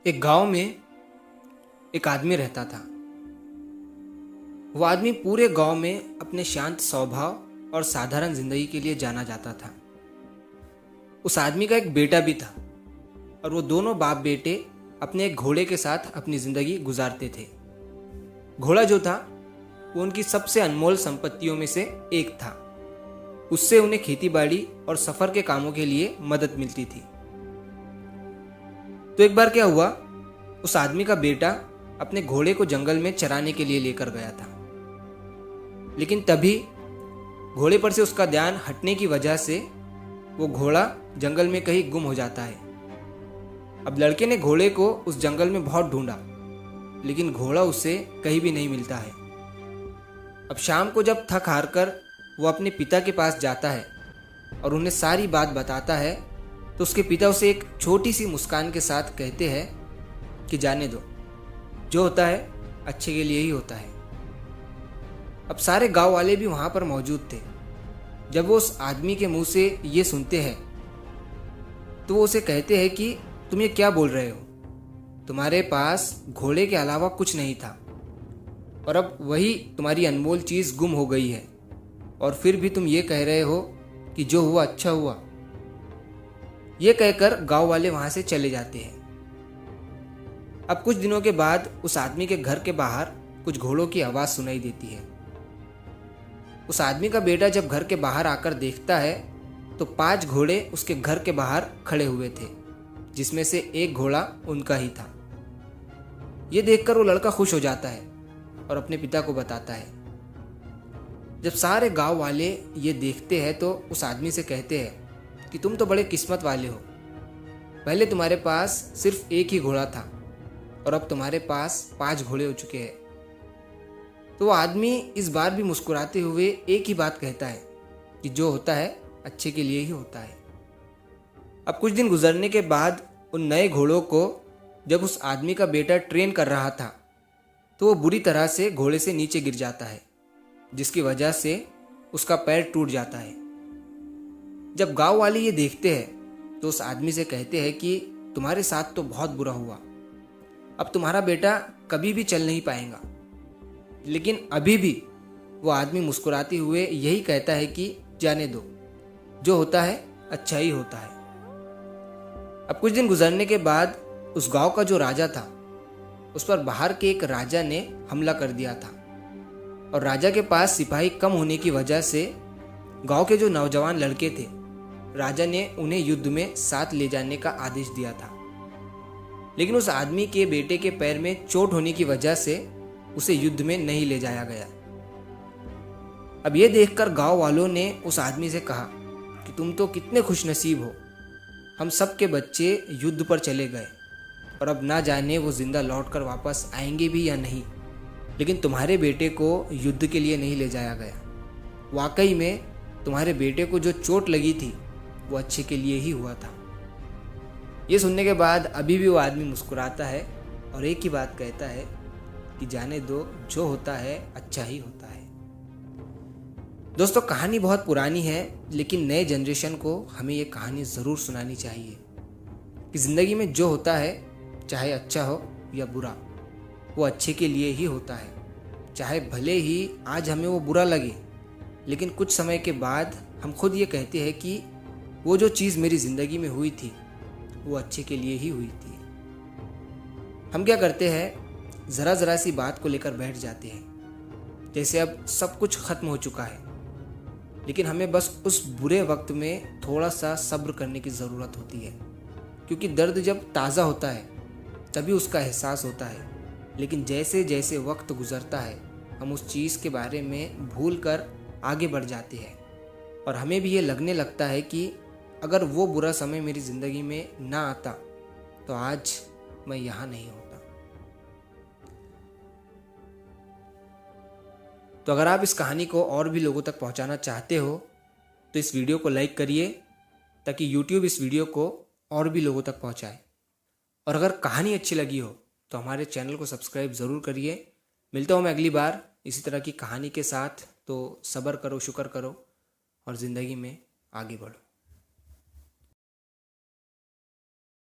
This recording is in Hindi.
एक गांव में एक आदमी रहता था। वो आदमी पूरे गांव में अपने शांत स्वभाव और साधारण जिंदगी के लिए जाना जाता था। उस आदमी का एक बेटा भी था और वो दोनों बाप बेटे अपने एक घोड़े के साथ अपनी जिंदगी गुजारते थे। घोड़ा जो था वो उनकी सबसे अनमोल संपत्तियों में से एक था। उससे उन्हें खेतीबाड़ी और सफर के कामों के लिए मदद मिलती थी। तो एक बार क्या हुआ, उस आदमी का बेटा अपने घोड़े को जंगल में चराने के लिए लेकर गया था। लेकिन तभी घोड़े पर से उसका ध्यान हटने की वजह से वो घोड़ा जंगल में कहीं गुम हो जाता है। अब लड़के ने घोड़े को उस जंगल में बहुत ढूंढा, लेकिन घोड़ा उसे कहीं भी नहीं मिलता है। अब शाम को जब थक हार कर वो अपने पिता के पास जाता है और उन्हें सारी बात बताता है, तो उसके पिता उसे एक छोटी सी मुस्कान के साथ कहते हैं कि जाने दो, जो होता है अच्छे के लिए ही होता है। अब सारे गांव वाले भी वहां पर मौजूद थे। जब वो उस आदमी के मुंह से ये सुनते हैं तो वो उसे कहते हैं कि तुम ये क्या बोल रहे हो, तुम्हारे पास घोड़े के अलावा कुछ नहीं था और अब वही तुम्हारी अनमोल चीज गुम हो गई है, और फिर भी तुम ये कह रहे हो कि जो हुआ अच्छा हुआ। ये कहकर गांव वाले वहां से चले जाते हैं। अब कुछ दिनों के बाद उस आदमी के घर के बाहर कुछ घोड़ों की आवाज सुनाई देती है। उस आदमी का बेटा जब घर के बाहर आकर देखता है तो 5 घोड़े उसके घर के बाहर खड़े हुए थे, जिसमें से एक घोड़ा उनका ही था। ये देखकर वो लड़का खुश हो जाता है और अपने पिता को बताता है। जब सारे गांव वाले ये देखते हैं तो उस आदमी से कहते हैं कि तुम तो बड़े किस्मत वाले हो, पहले तुम्हारे पास सिर्फ एक ही घोड़ा था और अब तुम्हारे पास 5 घोड़े हो चुके हैं। तो वो आदमी इस बार भी मुस्कुराते हुए एक ही बात कहता है कि जो होता है अच्छे के लिए ही होता है। अब कुछ दिन गुजरने के बाद उन नए घोड़ों को जब उस आदमी का बेटा ट्रेन कर रहा था तो वो बुरी तरह से घोड़े से नीचे गिर जाता है, जिसकी वजह से उसका पैर टूट जाता है। जब गांव वाले ये देखते हैं तो उस आदमी से कहते हैं कि तुम्हारे साथ तो बहुत बुरा हुआ, अब तुम्हारा बेटा कभी भी चल नहीं पाएगा। लेकिन अभी भी वो आदमी मुस्कुराते हुए यही कहता है कि जाने दो, जो होता है अच्छा ही होता है। अब कुछ दिन गुजरने के बाद उस गांव का जो राजा था उस पर बाहर के एक राजा ने हमला कर दिया था, और राजा के पास सिपाही कम होने की वजह से गांव के जो नौजवान लड़के थे, राजा ने उन्हें युद्ध में साथ ले जाने का आदेश दिया था। लेकिन उस आदमी के बेटे के पैर में चोट होने की वजह से उसे युद्ध में नहीं ले जाया गया। अब यह देखकर गांव वालों ने उस आदमी से कहा कि तुम तो कितने खुशनसीब हो, हम सब के बच्चे युद्ध पर चले गए और अब ना जाने वो जिंदा लौटकर वापस आएंगे भी या नहीं, लेकिन तुम्हारे बेटे को युद्ध के लिए नहीं ले जाया गया। वाकई में तुम्हारे बेटे को जो चोट लगी थी वो अच्छे के लिए ही हुआ था। ये सुनने के बाद अभी भी वो आदमी मुस्कुराता है और एक ही बात कहता है कि जाने दो, जो होता है अच्छा ही होता है। दोस्तों, कहानी बहुत पुरानी है, लेकिन नए जनरेशन को हमें ये कहानी ज़रूर सुनानी चाहिए कि ज़िंदगी में जो होता है, चाहे अच्छा हो या बुरा, वो अच्छे के लिए ही होता है। चाहे भले ही आज हमें वो बुरा लगे, लेकिन कुछ समय के बाद हम खुद ये कहते हैं कि वो जो चीज़ मेरी ज़िंदगी में हुई थी वो अच्छे के लिए ही हुई थी। हम क्या करते हैं, ज़रा ज़रा सी बात को लेकर बैठ जाते हैं जैसे अब सब कुछ ख़त्म हो चुका है, लेकिन हमें बस उस बुरे वक्त में थोड़ा सा सब्र करने की ज़रूरत होती है, क्योंकि दर्द जब ताज़ा होता है तभी उसका एहसास होता है। लेकिन जैसे जैसे वक्त गुज़रता है हम उस चीज़ के बारे में भूल कर आगे बढ़ जाते हैं, और हमें भी ये लगने लगता है कि अगर वो बुरा समय मेरी ज़िंदगी में ना आता तो आज मैं यहाँ नहीं होता। तो अगर आप इस कहानी को और भी लोगों तक पहुँचाना चाहते हो तो इस वीडियो को लाइक करिए, ताकि YouTube इस वीडियो को और भी लोगों तक पहुँचाए। और अगर कहानी अच्छी लगी हो तो हमारे चैनल को सब्सक्राइब ज़रूर करिए। मिलता हूँ मैं अगली बार इसी तरह की कहानी के साथ। तो सब्र करो, शुक्र करो और ज़िंदगी में आगे बढ़ो।